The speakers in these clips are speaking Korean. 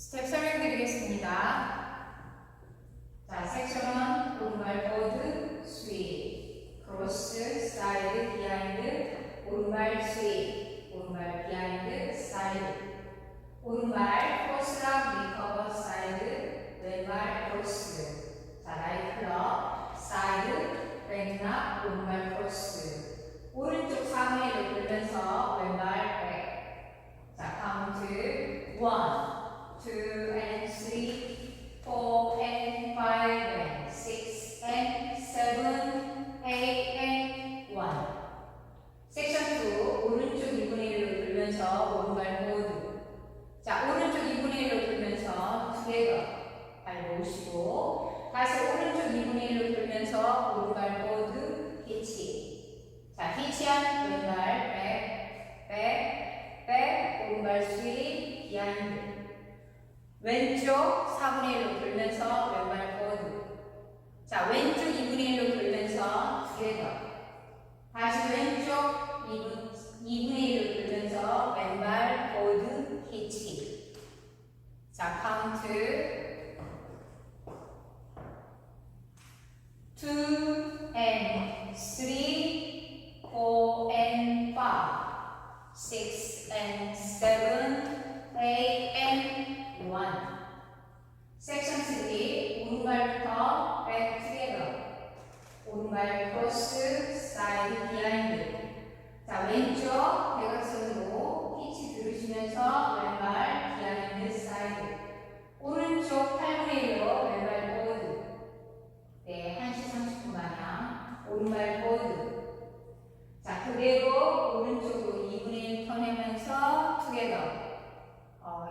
스텝 설명드리겠습니다. 자, 섹션 1 오른발 포드 스윗, 크로스, 사이드, 비하인드, 오른발 스윗, 오른발 비하인드, 사이드, 오른발 크로스락 리커버 사이드, 왼발 크로스. 자, 라이트 클럽, 사이드, 백락, 오른발 크로스. 오른쪽 상의를 돌면서 왼발 백. 자, 카운트 1, 2 and 3, 4 and 5 and 6 and 7, 8 and 1. 섹션 2 오른쪽 2분의 1로 돌면서 오른발 포드. 자, 오른쪽 2분의 1로 돌면서 together 발 모으시고 다시 오른쪽 2분의 1로 돌면서 오른발 포드 히치. 자, 히치한 왼발 백, 오른발 스윗, 비하인드. 왼쪽 4분의 1로 돌면서 왼발 포드. 자, 왼쪽 2분의 1로 돌면서 together. 다시 왼쪽 2분의 1로 돌면서 왼발 포드 히치. 자, 카운트 2 and 3, 4 and 5, 6 and 7, 8 and 1. 섹션 3 오른발부터 back together. 오른발 크로스, 사이드, 비하인드. 자, 왼쪽 대각선으로 피치 들으시면서 왼발 비하인드 사이드. 오른쪽 8분의 1로 왼발 포드. 네, 1시 30분 방향. 오른발 포드. 자, 그대로 오른쪽으로 2분의 1 턴하면서 투게더.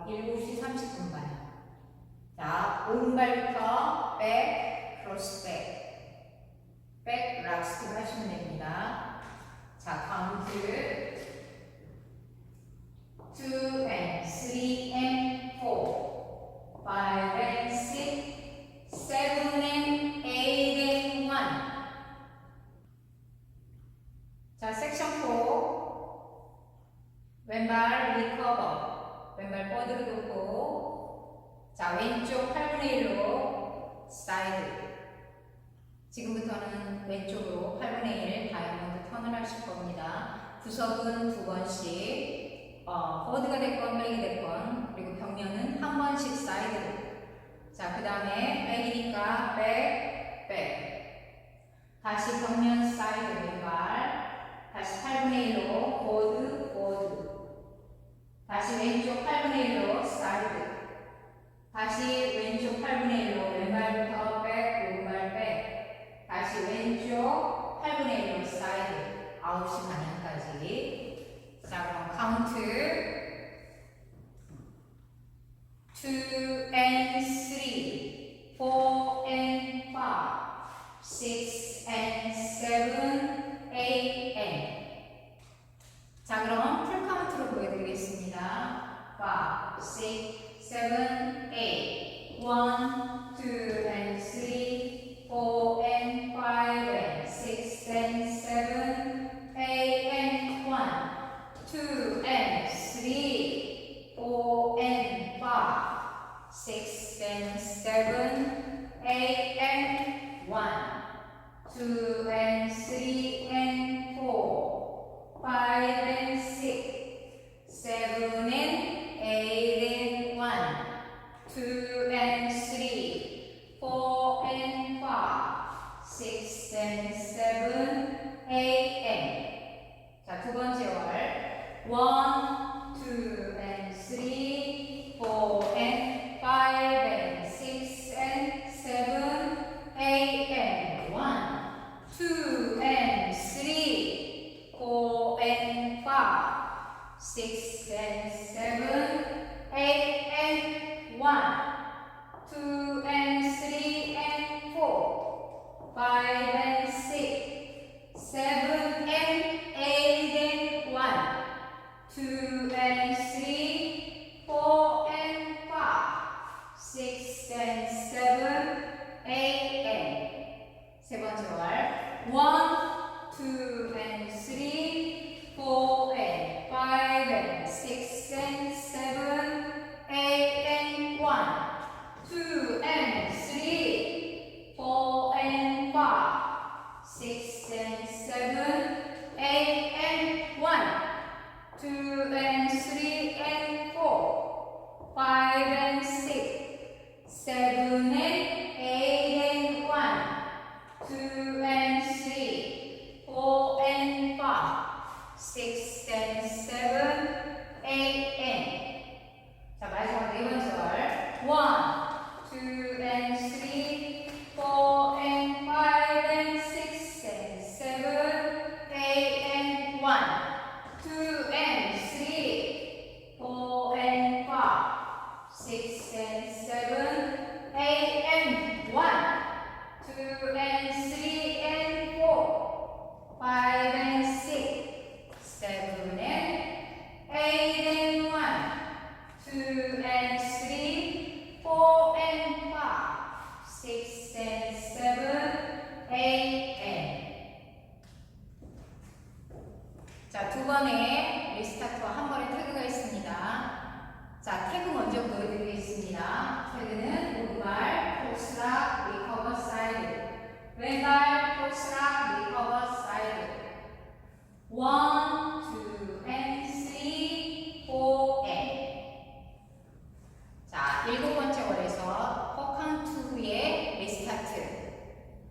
7시 30분 방향. 자, 오른발부터 백, 크로스 백. 백, 락스틱 하시면 됩니다. 자, 카운트 2 and 3 and 4, 5 and 6, 7 and 8 and 1. 자, 섹션 4 왼발 리커버, 왼발 뻗으로 놓고 자, 왼쪽 8분의 1로 사이드. 지금부터는 왼쪽으로 8분의 1 다이아몬드 턴을 하실 겁니다. 구석은 2번씩, 포드가 됐건 백이 됐건, 그리고 벽면은 한 번씩 사이드로. 자, 그 다음에 백이니까 백. 다시 벽면 사이드 왼발. 다시 8분의 1로 포드. 다시 왼쪽 8분의 1로 사이드. 다시 왼쪽 8분의 1로 왼발부터 백, 오른발 백. 다시 왼쪽 8분의 1로 사이드. 9시 방향까지. 자, 그럼 카운트 2 and 3, 4 and 5, 6 and 7, 8 and. 자, 그럼 풀 카운트로 보여드리겠습니다. 5, 6, 7, 8. 1, 2 and 3, 4 and 5 and 6 and 7, 8 and 1. 2 and 3, 4 and 5, 6 and 7, 8 and 1. 2 and 3 and 4, 5 and 6, 7 and 8 and 1. 2 and 3, 4 and 5, 6 and 7, 8 and. 자, 두 번째 월. 1, 2 and 3, 4 and 5 and 6 and 7, 8 and 1. 2 and 3, 4 and 5, 6 and 7, 8 and 1. 2 and 3 and 4, 5 and 6, 7 and 8 and 1. 2 and 3, 4 and 5, 6 and 7, 8 and. 세 번째 월. 1, 2 and 3, 4 and 5 and 6 and 7, 8 and 1. 6 and 7 8 and 자 마지막 네 번째 월 1 2 and 3 4 and 5 and 6 and 7 8 and 1 2 and 3 4 and 5 6 and 7 8 and 1 2 and 3 and 4 5 and 6 7 and 8 and 1 2 and 3 4 and 5 6 and 7 8 and 자, 두 번의 리스타트와 한 번의 태그가 있습니다. 자, 태그 먼저 보여드리겠습니다. 태그는 오른발 폭스락 리커버 사이드, 왼발 폭스락 리커버 사이드 1, 2 and 3, 4 and 자, 일곱 번째 월에서 퍼카운트 후에 리스타트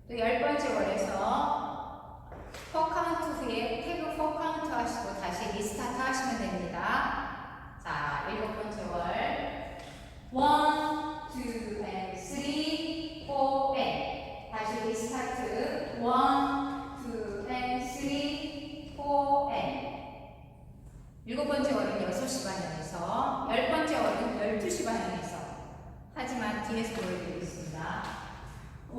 또 열 번째 월에서 퍼카운트 후에 태그 퍼카운트 하시고 다시 리스타트 하시면 됩니다. 자, 일곱 번째 월 1, 2 and 3, 4 and 다시 리스타트 1, 2 and 3, 4 and 일곱 번째 월은 6시 방향에서 열 번째 월은 12시 방향에서 하지만 뒤에서 보여드리겠습니다. 1,